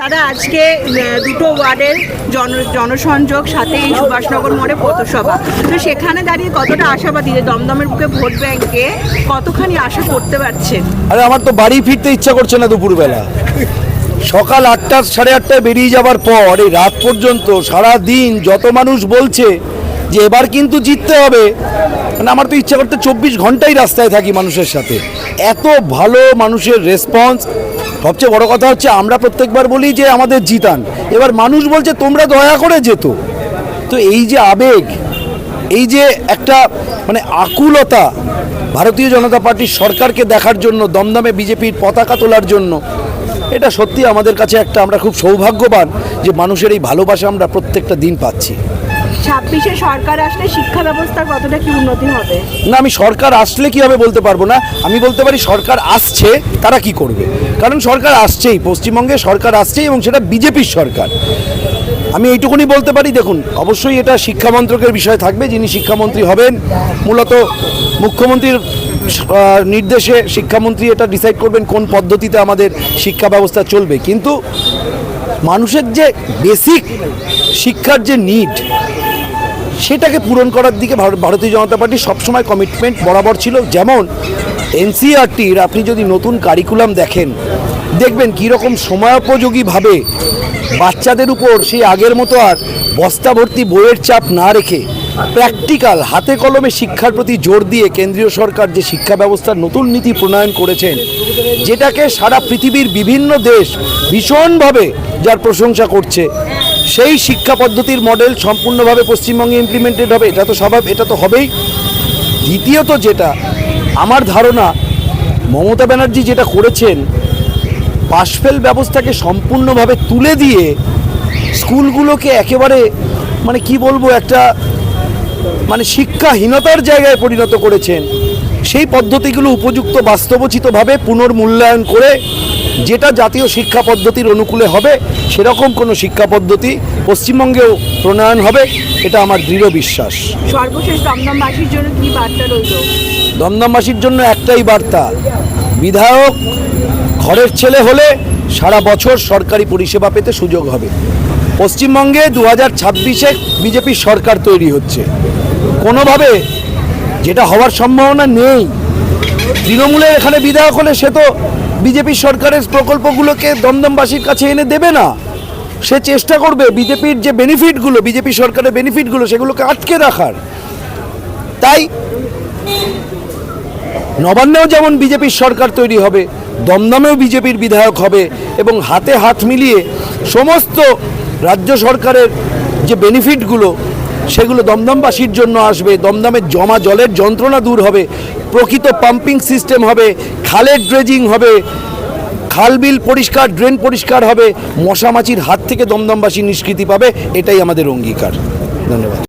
দাদা আজকে দুটো ওয়ার্ডের জনসংযোগ সাথে এই সুভাষনগর মোড়ে পথসভা, তো সেখানে দাঁড়িয়ে কতটা আশাবাদী যে দমদমের বুকে ভোট ব্যাংকে কতখানি আশা করতে পারছেন? আরে আমার তো বাড়ি ফিরতে ইচ্ছা করছে না দুপুরবেলা। সকাল 8টা 8:30টায় বেরিয়ে যাবার পর এই রাত পর্যন্ত সারা দিন যত মানুষ বলছে যে এবার কিন্তু জিততে হবে, মানে আমার তো ইচ্ছা করতে 24 ঘন্টাই রাস্তায় থাকি মানুষের সাথে। এত ভালো মানুষের রেসপন্স। সবচেয়ে বড় কথা হচ্ছে আমরা প্রত্যেকবার বলি যে আমাদের জিতান, এবার মানুষ বলছে তোমরা দয়া করে যেত। তো এই যে আবেগ, এই যে একটা মানে আকুলতা ভারতীয় জনতা পার্টির সরকারকে দেখার জন্য, দমদমে বিজেপির পতাকা তোলার জন্য, এটা সত্যি আমাদের কাছে একটা, আমরা খুব সৌভাগ্যবান যে মানুষের এই ভালোবাসা আমরা প্রত্যেকটা দিন পাচ্ছি। 26-এ সরকার আসলে শিক্ষা ব্যবস্থার কতটা কি উন্নতি হবে? না, আমি সরকার আসলে কি হবে বলতে পারবো না, আমি বলতে পারি সরকার আসছে তারা কি করবে। কারণ সরকার আসছেই, পশ্চিমবঙ্গে সরকার আসছেই এবং সেটা বিজেপির সরকার। আমি এইটুকুনি বলতে পারি, দেখুন অবশ্যই এটা শিক্ষামন্ত্রকের বিষয় থাকবে, যিনি শিক্ষামন্ত্রী হবেন মূলত মুখ্যমন্ত্রীর নির্দেশে শিক্ষামন্ত্রী এটা ডিসাইড করবেন কোন পদ্ধতিতে আমাদের শিক্ষা ব্যবস্থা চলবে। কিন্তু মানুষের যে বেসিক শিক্ষার যে নিড, সেটাকে পূরণ করার দিকে ভারতীয় জনতা পার্টি সবসময় কমিটমেন্ট বরাবর ছিল। যেমন এনসিইআরটির আপনি যদি নতুন কারিকুলাম দেখেন, দেখবেন কীরকম সময়োপযোগীভাবে বাচ্চাদের উপর সেই আগের মতো আর বস্তা ভর্তি বইয়ের চাপ না রেখে প্র্যাকটিক্যাল হাতে কলমে শিক্ষার প্রতি জোর দিয়ে কেন্দ্রীয় সরকার যে শিক্ষা ব্যবস্থার নতুন নীতি প্রণয়ন করেছেন, যেটাকে সারা পৃথিবীর বিভিন্ন দেশ ভীষণভাবে যার প্রশংসা করছে, সেই শিক্ষা পদ্ধতির মডেল সম্পূর্ণভাবে পশ্চিমবঙ্গে ইমপ্লিমেন্টেড হবে। এটা তো স্বাভাবিক, এটা তো হবেই। দ্বিতীয়ত যেটা আমার ধারণা, মমতা ব্যানার্জি যেটা করেছেন, পাশফেল ব্যবস্থাকে সম্পূর্ণভাবে তুলে দিয়ে স্কুলগুলোকে একেবারে মানে কি বলবো, একটা মানে শিক্ষাহীনতার জায়গায় পরিণত করেছেন। সেই পদ্ধতিগুলো উপযুক্ত বাস্তবোচিতভাবে পুনর্মূল্যায়ন করে যেটা জাতীয় শিক্ষা পদ্ধতির অনুকূলে হবে, সেরকম কোনো শিক্ষা পদ্ধতি পশ্চিমবঙ্গেও প্রণয়ন হবে, এটা আমার দৃঢ় বিশ্বাস। সর্বশেষ দমদমবাসীর জন্য কি বার্তা রইল? দমদমবাসীর জন্য একটাই বার্তা, বিধায়ক ঘরের ছেলে হলে সারা বছর সরকারি পরিষেবা পেতে সুযোগ হবে। পশ্চিমবঙ্গে 2026-এ বিজেপির সরকার তৈরি হচ্ছে, কোনোভাবে যেটা হওয়ার সম্ভাবনা নেই। তৃণমূলের এখানে বিধায়ক হলে সে তো বিজেপির সরকারের প্রকল্পগুলোকে দমদমবাসীর কাছে এনে দেবে না, সে চেষ্টা করবে বিজেপির যে বেনিফিটগুলো, বিজেপি সরকারের বেনিফিটগুলো, সেগুলোকে আটকে রাখার। তাই নবান্নেও যেমন বিজেপির সরকার তৈরি হবে, দমদমেও বিজেপির বিধায়ক হবে এবং হাতে হাত মিলিয়ে সমস্ত রাজ্য সরকারের যে বেনিফিটগুলো, সেগুলো দমদমবাসীর জন্য আসবে। দমদমের জমা জলের যন্ত্রণা দূর হবে, প্রকৃত পাম্পিং সিস্টেম হবে, খালের ড্রেজিং হবে, খাল বিল পরিষ্কার, ড্রেন পরিষ্কার হবে, মশামাছির হাত থেকে দমদমবাসী নিষ্কৃতি পাবে। এটাই আমাদের অঙ্গীকার। ধন্যবাদ।